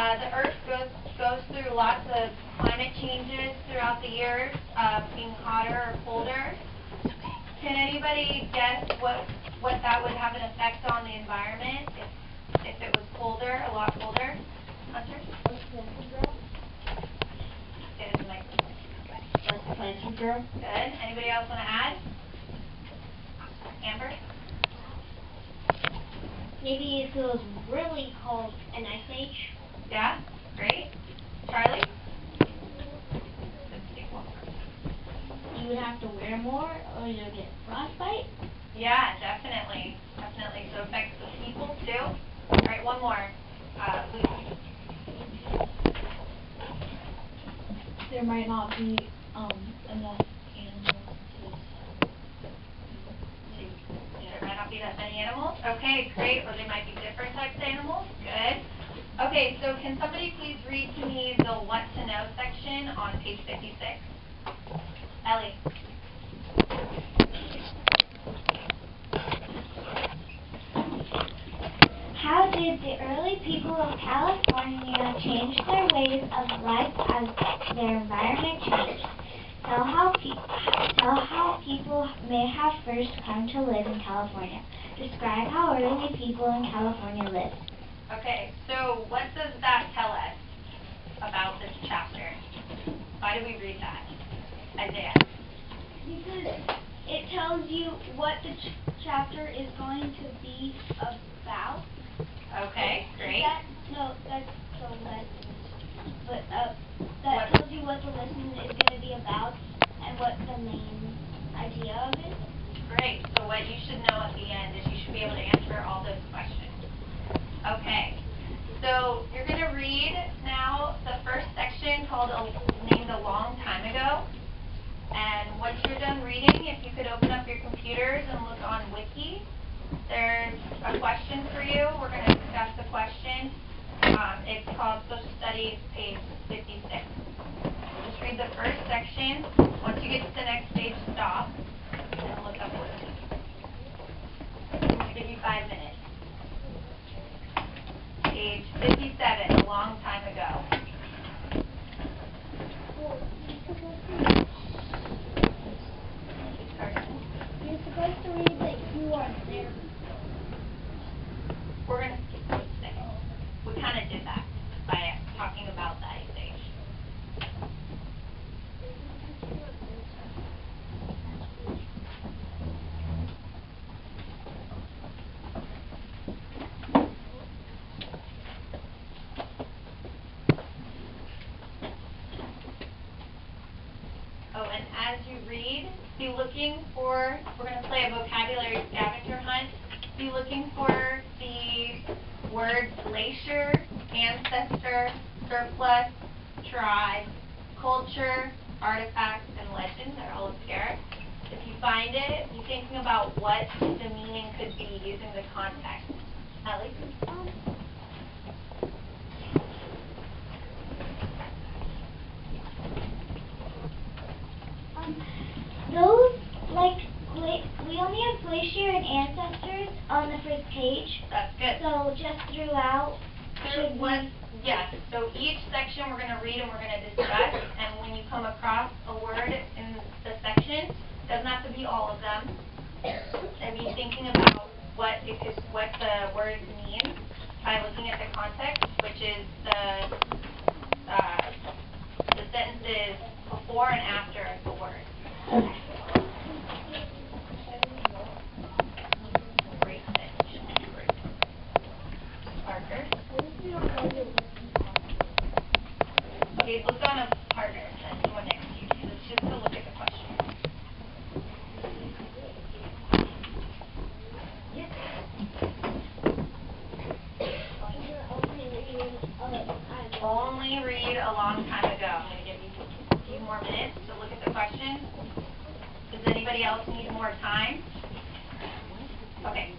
The Earth goes through lots of climate changes throughout the years, being hotter or colder. Can anybody guess what that would have an effect on the environment if it was colder, a lot colder? Hunter? Less plants would grow. Good. Anybody else want to add? Amber? Maybe if it was really cold, an ice age. Yeah? Great. Charlie? You would have to wear more or you'll get frostbite. Yeah, definitely. Definitely. So it affects the people too. All right, one more. Lucy. There might not be enough animals There might not be that many animals. Okay, great. Or there might be different types of animals. Good. Okay, so can somebody please read to me the what to know section on page 56? Ellie. How did the early people of California change their ways of life as their environment changed? Tell how people may have first come to live in California. Describe how early people in California lived. Okay, so what does that tell us about this chapter? Why do we read that? Isaiah. Because it tells you what the chapter is going to be about. Okay, great. That's the lesson. But that tells you what the lesson is going to be about and what the main idea of it. Great. So what you should know at the end is you should be able to answer all those questions. Okay. So you're going to read now the first section named A Long Time Ago. And once you're done reading, if you could open up your computers and look on Wiki, there's a question for you. We're going to discuss the question. It's called Social Studies, page 56. Just read the first section. Once you get to the next page, stop and look up Wiki. I'll give you 5 minutes. Page 57, A Long Time Ago. You're supposed to read that you are there. We're going to skip those things. We kind of did that by talking about the Ice Age. Oh, and as you read, be looking for, we're going to play a vocabulary scavenger hunt. Be looking for the words glacier, ancestor, surplus, tribe, culture, artifact, and legend. They're all obscure. If you find it, be thinking about what the meaning could be using the context. Ellie? We only have glacier and ancestors on the first page. That's good. So just throughout, Yes, so each section we're going to read and we're going to discuss, and when you come across a word in the section, it doesn't have to be all of them, and be thinking about what the word means by looking at the context, which is the sentences before and after the word. Okay. Parker? Okay, look on a partner, that's the one next to you. Let's just go look at the question. Only read A Long Time Ago. I'm going to give you a few more minutes to look at the question. Does anybody else need more time? Okay.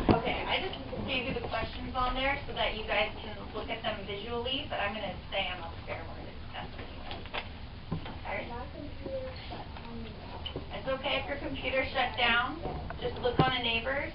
Okay, I just gave you the questions on there so that you guys can look at them visually, but I'm going to say I'm upstairs. We're going to discuss with you guys. Alright? It's okay if your computer shut down. Just look on a neighbor's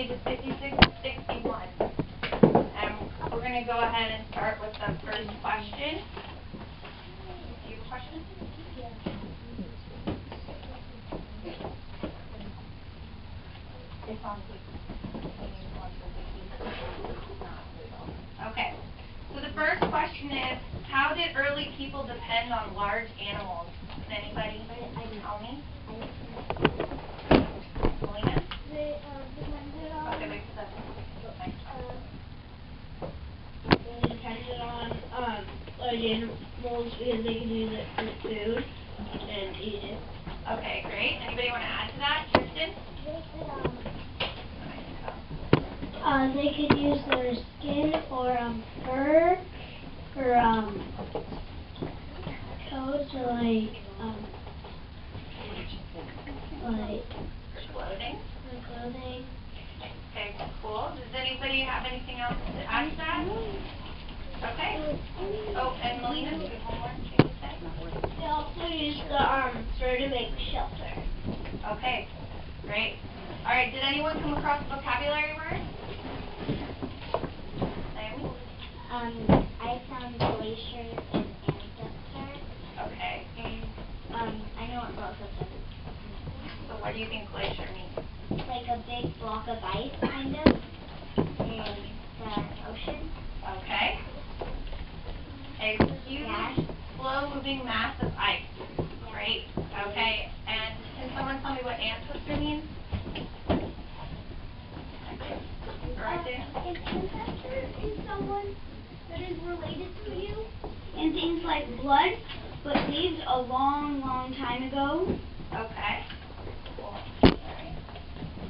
pages 56 to 61. And we're going to go ahead and start with the first question. Do you have a question? It's on Okay. So the first question is, how did early people depend on large animals? Can anybody tell me? Melina? They depended on. Okay, wait for that. They depended on animals because they could use it for food and eat it. Okay, great. Anybody want to add to that? Tristan? They could use their skin or fur for coats or like For clothing? for clothing. Okay, cool. Does anybody have anything else to add to that? Okay. Oh, and Melina, do you have one more thing to say? They also used the fur to make shelter. Okay, great. All right, did anyone come across a vocabulary word? Naomi? I found glacier and ancestor, Okay. and I know what both of them mean. So what do you think glacier means? Like a big block of ice, kind of, in the ocean. Okay. A huge, Yeah. slow-moving mass of ice. Great. Okay. And can someone tell me what ancestor means? Right there. An ancestor is someone that is related to you in things like blood, but lived a long, long time ago. Okay. Cool. All right.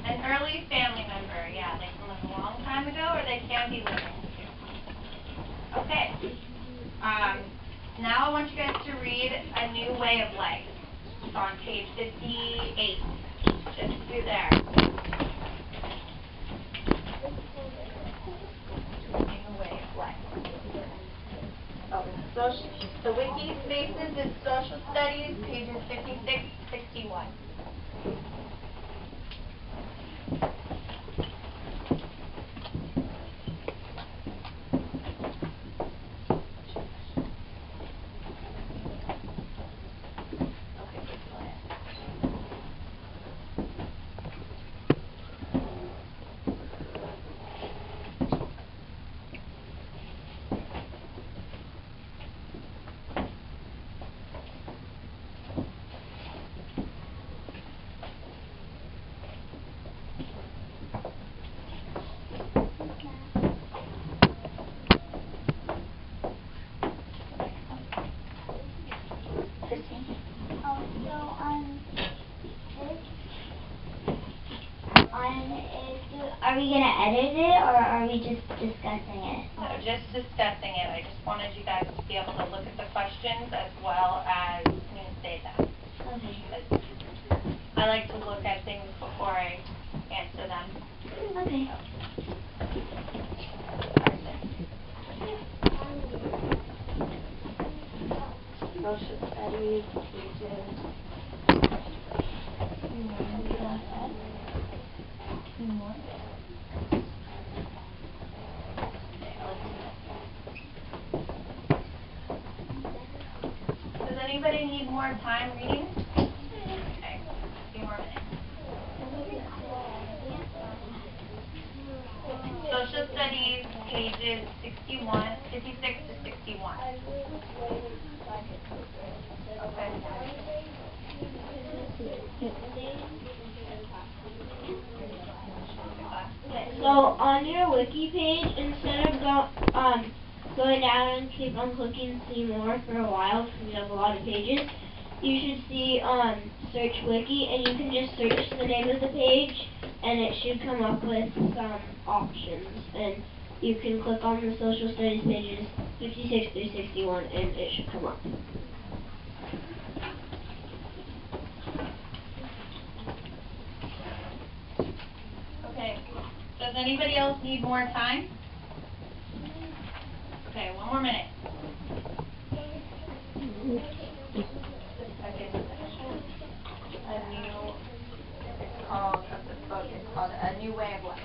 An early family member. Yeah, they can live a long time ago, or they can be living. Okay. Now I want you guys to read A New Way of Life. It's on page 58. Just through there. A New Way of Life. Oh, the Wiki Spaces is Social Studies, pages 56 to 61. Are we gonna edit it or are we just discussing it? No, just discussing it. I just wanted you guys to be able to look at the questions as well as say them. Okay. Because I like to look at things before I answer them. Okay. Social studies, pages. More. Does anybody need more time reading? Okay, a few more minutes. Social Studies, pages 61, 56 to 61. Okay. Okay, so on your wiki page, instead of going down and keep on clicking see more for a while because you have a lot of pages, you should see search wiki, and you can just search the name of the page and it should come up with some options, and you can click on the social studies pages 56 through 61 and it should come up. Okay. Does anybody else need more time? Okay, one more minute. The second section. A new, it's called, of the book is called called? A new way of life.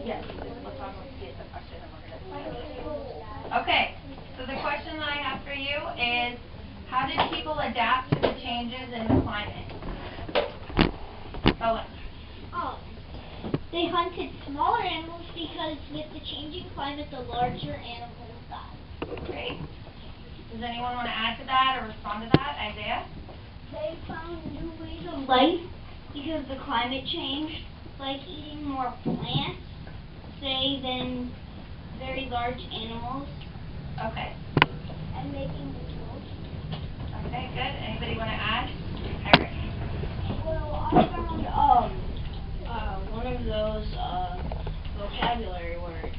Yes, let's talk about the question and we're gonna. Okay, so the question that I have for you is, how did people adapt to the changes in the climate? Owen. They hunted smaller animals because with the changing climate, the larger animals died. Great. Does anyone want to add to that or respond to that? Isaiah? They found new ways of life because the climate changed, like eating more plants, say, than very large animals. Okay. And making tools. Okay, good. Anybody want to add? Eric? Well, I found one of those vocabulary words.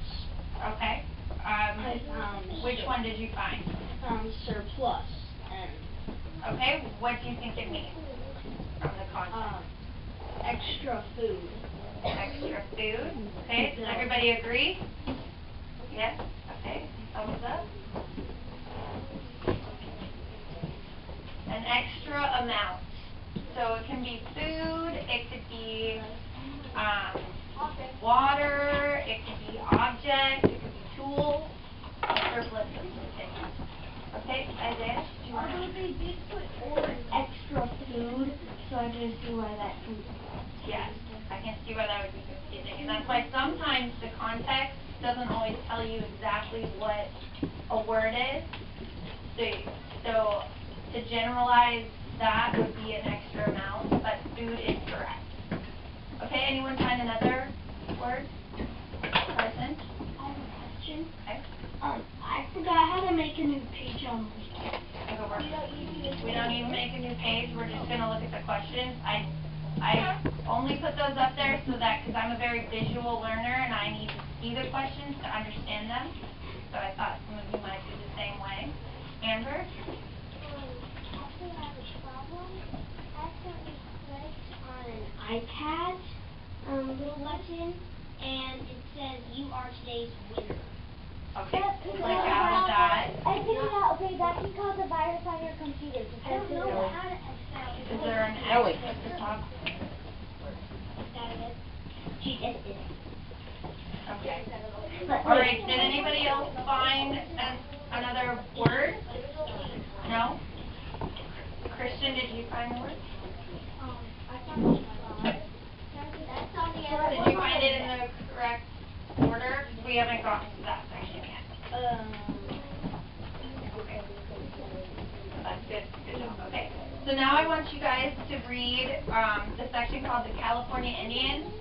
Okay. I found Which one did you find? I found surplus and Okay, what do you think it means from the context? extra food. Extra food. Okay, does everybody agree? Yes? Okay, thumbs up. An extra amount. So it can be food, it could be water, it could be objects, it could be tools, surplus of things. Okay, Isaiah, do you want to? Although they did put extra food, so I can see why that can. Yes, I can see why that would be confusing. And that's why sometimes the context doesn't always tell you exactly what a word is. So to generalize that would be an extra amount, but food is correct. Okay, anyone find another word? Carson? I have a question. Okay. I forgot how to make a new page on this. We don't need to make a new page. We're just going to look at the questions. I only put those up there so that, because I'm a very visual learner and I need to see the questions to understand them. So I thought some of you might do the same way. Amber? Actually, I have a problem. I accidentally clicked on an iPad little lesson, and it says, "You are today's winner." Okay. That's Click because out of that. I figured out, okay, that's because the virus on your computer. So I don't know how to spell it. Is there an X at the top? That is. She just did. Okay. All right. Did anybody else find another word? No? Christian, did you find a word? I found it. That's on the other Did you find it in the correct order? We haven't gotten to that section yet. Okay. That's good. Good job. Okay. So now I want you guys to read the section called the California Indians.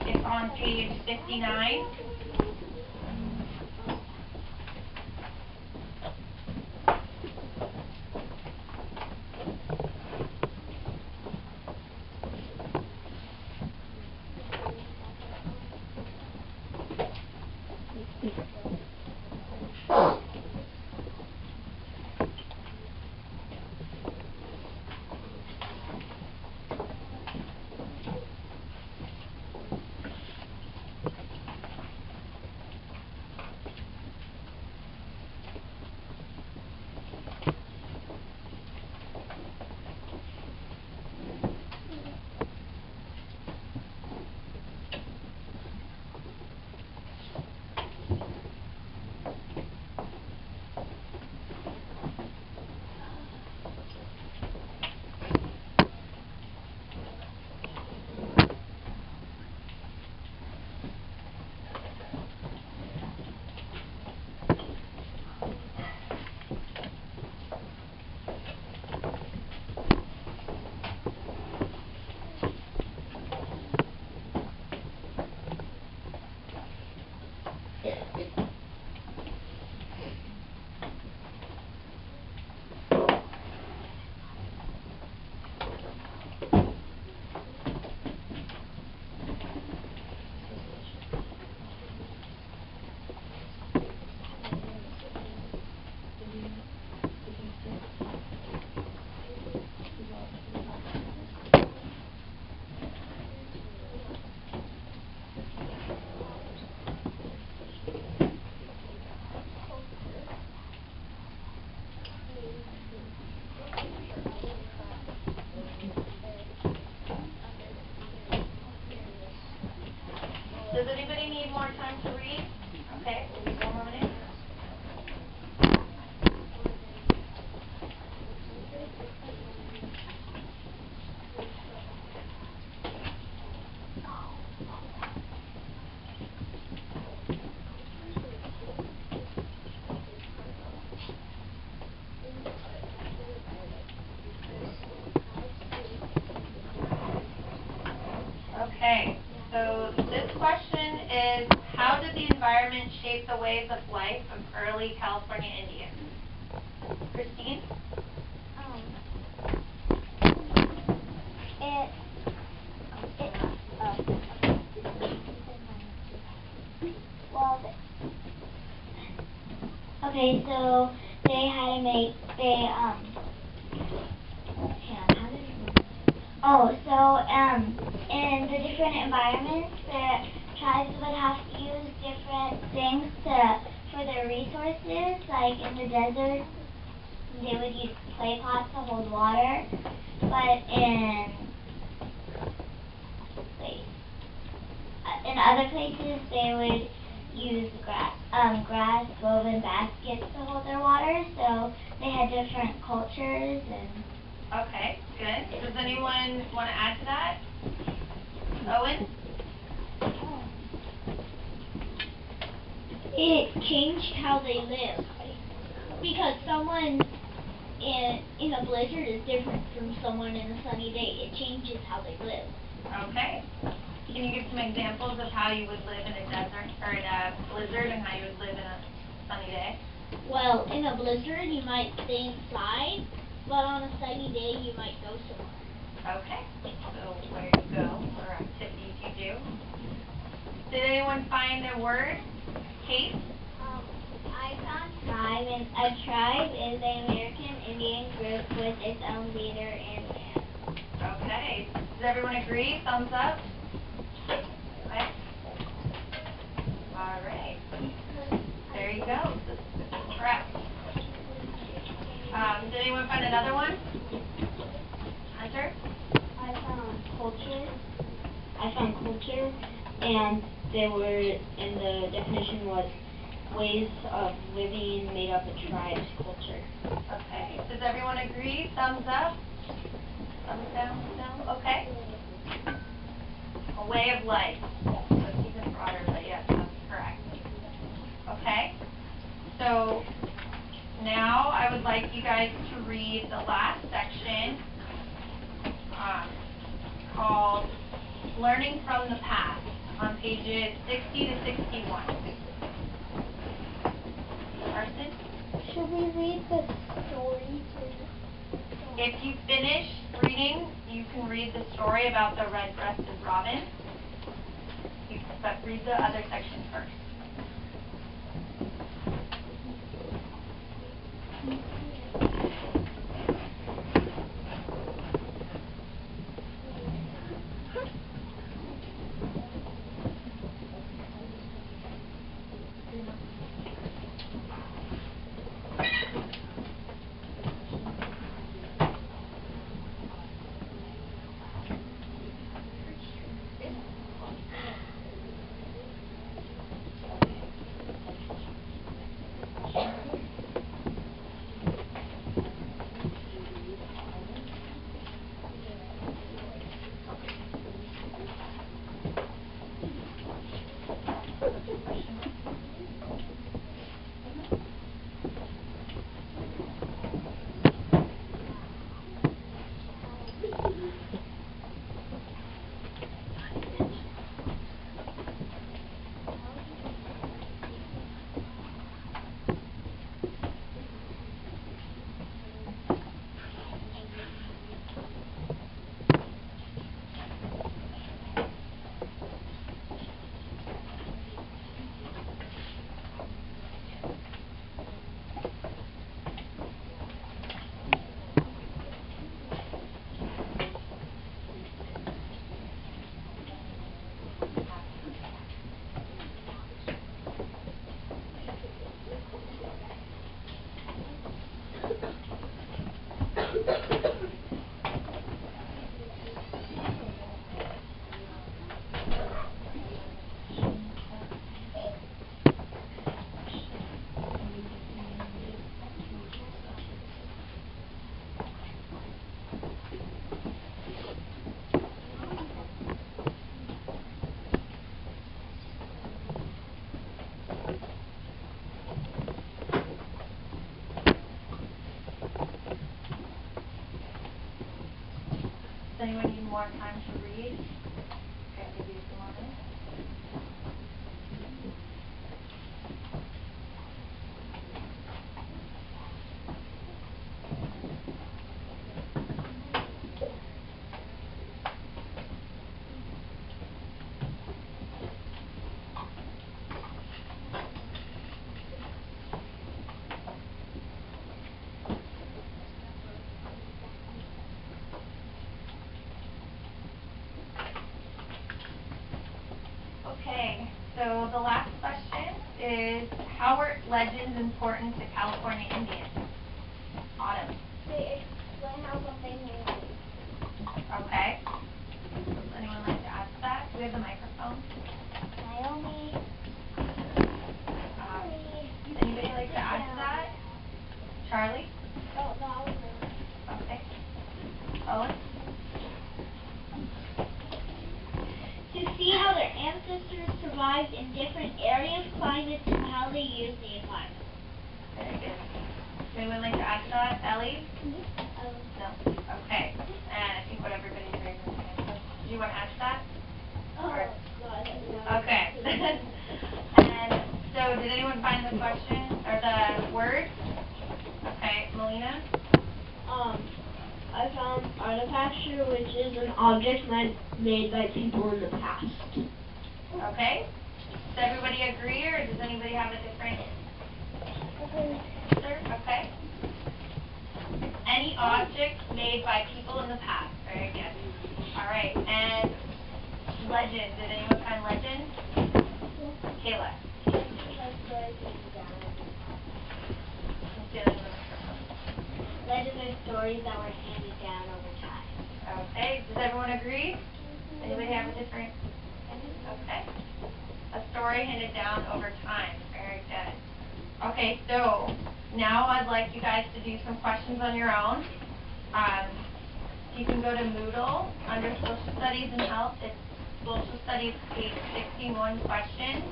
It's on page 59. Does anybody need more time to read? Okay, we'll be 1 more minute. Okay, so this question is, how did the environment shape the ways of life of early California Indians? Christine? Okay, so they had to make, in the different environments, the tribes would have to use different things for their resources. Like in the desert, they would use clay pots to hold water, but in other places they would use grass woven baskets to hold their water. So they had different cultures and. Okay, good. Does anyone want to add to that? Owen? It changed how they live. Because someone in a blizzard is different from someone in a sunny day. It changes how they live. Okay. Can you give some examples of how you would live in a desert or in a blizzard and how you would live in a sunny day? Well, in a blizzard you might stay inside, but on a sunny day you might go somewhere. Okay. So where you go or activities you do. Did anyone find their word? Kate? I found tribe, and a tribe is an American Indian group with its own leader and land. Okay. Does everyone agree? Thumbs up? Okay. All right. There you go. This is correct. Did anyone find another one? Hunter? I found culture, and the definition was ways of living made up a tribe's culture. Okay. Does everyone agree? Thumbs up? Thumbs down? No? Okay. A way of life. That's even broader, but yes, that's correct. Okay. So now I would like you guys to read the last section called Learning from the Past on pages 60 to 61. Carson? Should we read the story too? If you finish reading, you can read the story about the red-breasted robin. But read the other section first. more time to read. Okay, I'll give you a few more minutes. Okay, so the last question is, how were legends important to California Indians? Autumn. They explain how something means. Okay. Would anyone like to ask that? Do we have the microphone? Naomi. Anybody like to add to that? Charlie? Oh, no, I was there. Okay. Owen? To see how their ancestors survived in different areas, climates, and how they used the environment. Very good. Does anyone like to add to that? Ellie? No? Okay. And I think what everybody's raising their hand. Do you want to add to that? Oh, God. Okay. And so did anyone find the question or the word? Okay, Melina? I found artifacture, which is an object made by people in the past. Okay. Does everybody agree, or does anybody have a different answer? Okay. Any object made by people in the past. Very good. All right. And legend. Did anyone find legend? Kayla. Legends are stories that were handed down over time. Okay. Does everyone agree? Anybody have a different? Okay. A story handed down over time. Very good. Okay, so now I'd like you guys to do some questions on your own. You can go to Moodle under Social Studies and Health. It's Social Studies page 61 questions.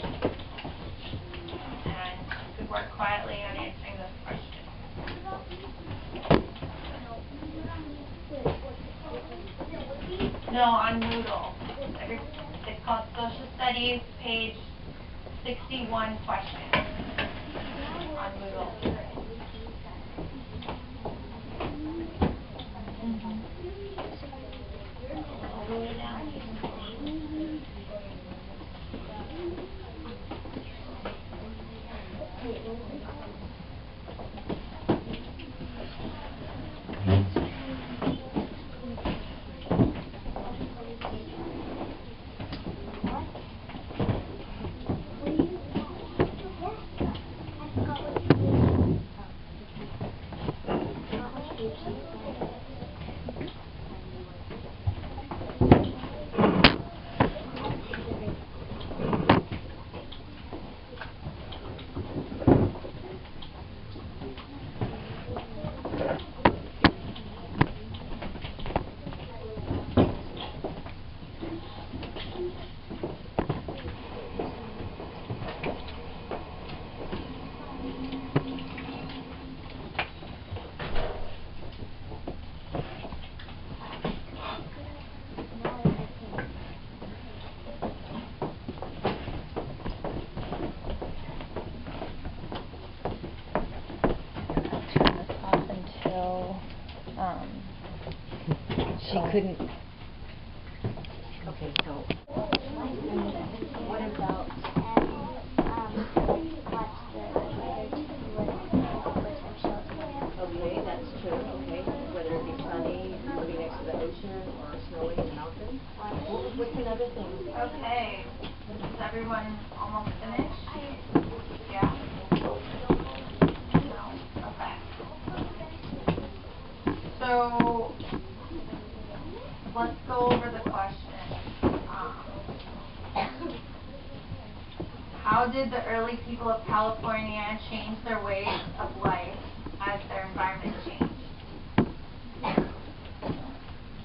And you could work quietly on answering those questions. No, on Moodle. It's called Social Studies, page 61 questions on Moodle. All the way down. She couldn't. Okay, so what about okay, that's true, okay. Whether it be sunny, living next to the ocean, or snowy in the mountains. What's another thing? Okay. Is everyone almost finished? Yeah? No? Okay. So let's go over the question. How did the early people of California change their ways of life as their environment changed?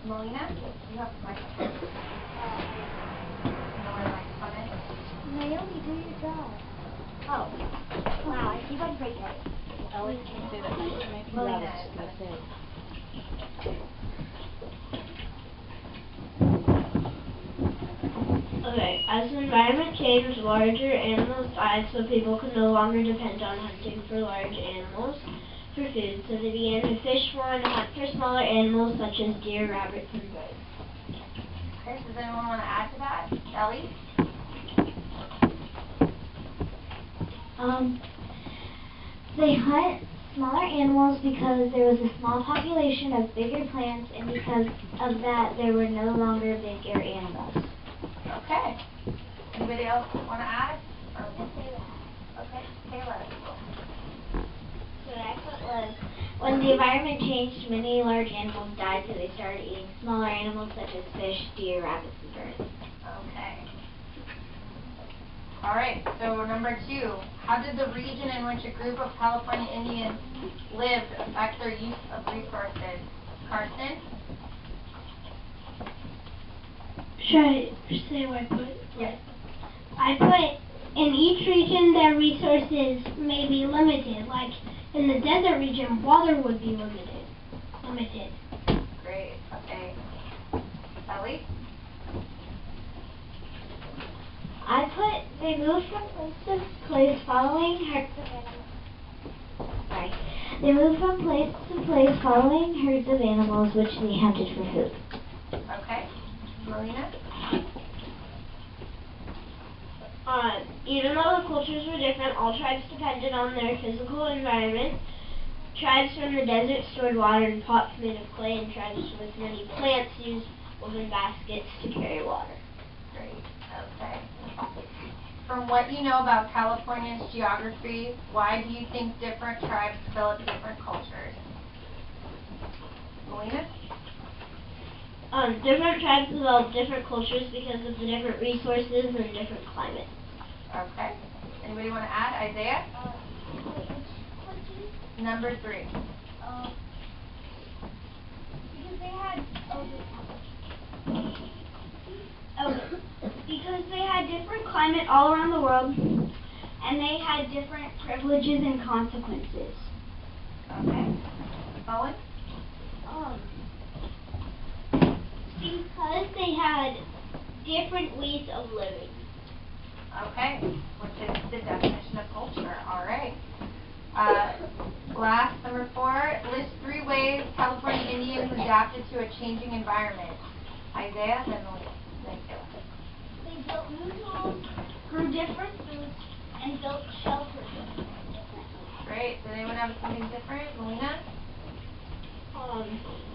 Melina, you have the microphone. You know where the microphone is? Naomi, do your job. Oh. Wow, I keep on forgetting. Ellen, can you say that nice to me? Melina I was just gonna say. Okay, as the environment changed, larger animals died, so people could no longer depend on hunting for large animals for food, so they began to fish more and hunt for smaller animals such as deer, rabbits, and birds. Okay, does anyone want to add to that? Ellie? They hunt smaller animals because there was a small population of bigger plants, and because of that, there were no longer bigger animals. Okay. Anybody else want to add? Okay, Kayla. So what I put was, when the environment changed, many large animals died, so they started eating smaller animals such as fish, deer, rabbits, and birds. Okay. All right, so number 2. How did the region in which a group of California Indians lived affect their use of resources? Carson? Should I say what I put? Yes. I put, in each region their resources may be limited. Like in the desert region, water would be limited. Great, okay. Ellie? I put, they moved from place to place following herds of animals. They moved from place to place following herds of animals which they hunted for food. Okay. Melina? Even though the cultures were different, all tribes depended on their physical environment. Tribes from the desert stored water in pots made of clay, and tribes with many plants used woven baskets to carry water. Great, okay. From what you know about California's geography, why do you think different tribes develop different cultures? Melina? Different tribes developed different cultures because of the different resources and different climates. Okay. Anybody want to add? Isaiah? Number 3. Because they had because they had different climate all around the world, and they had different privileges and consequences. Okay. Owen? Because they had different ways of living. Okay, which is the definition of culture. All right. Last, number 4, list 3 ways California Indians adapted to a changing environment. Isaiah, then Melina, then Kayla. They built new homes, grew different foods, and built shelters differently. Great. Does anyone have something different? Melina?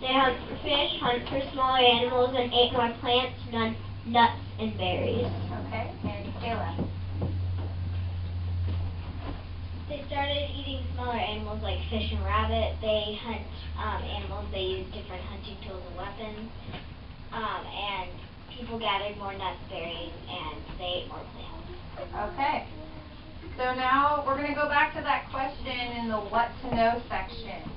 They hunt for fish, hunt for smaller animals, and ate more plants, nuts, and berries. Okay. And Kayla? They started eating smaller animals like fish and rabbit. They hunt animals. They use different hunting tools and weapons. And people gathered more nuts, berries, and they ate more plants. Okay. So now we're going to go back to that question in the what to know section.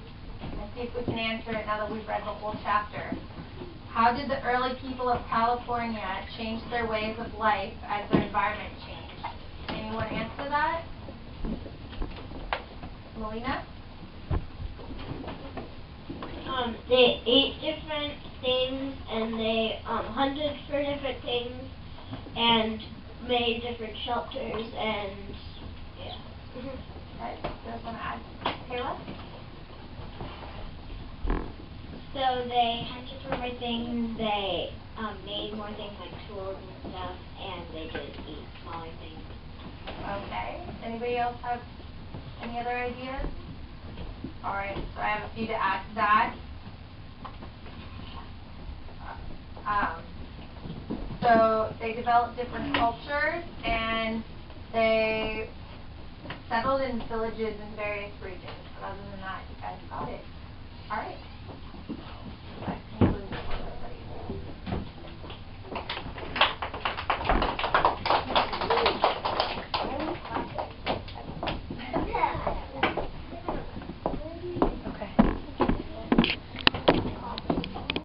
And see if we can answer it now that we've read the whole chapter. How did the early people of California change their ways of life as their environment changed? Anyone answer that? Melina? They ate different things, and they hunted for different things, and made different shelters, and yeah. Okay. You guys want to add? Kayla? So they hunted for more things, they made more things like tools and stuff, and they just eat smaller things. Okay. Anybody else have any other ideas? All right. So I have a few to add to that. So they developed different cultures, and they settled in villages in various regions. But other than that, you guys got it. All right.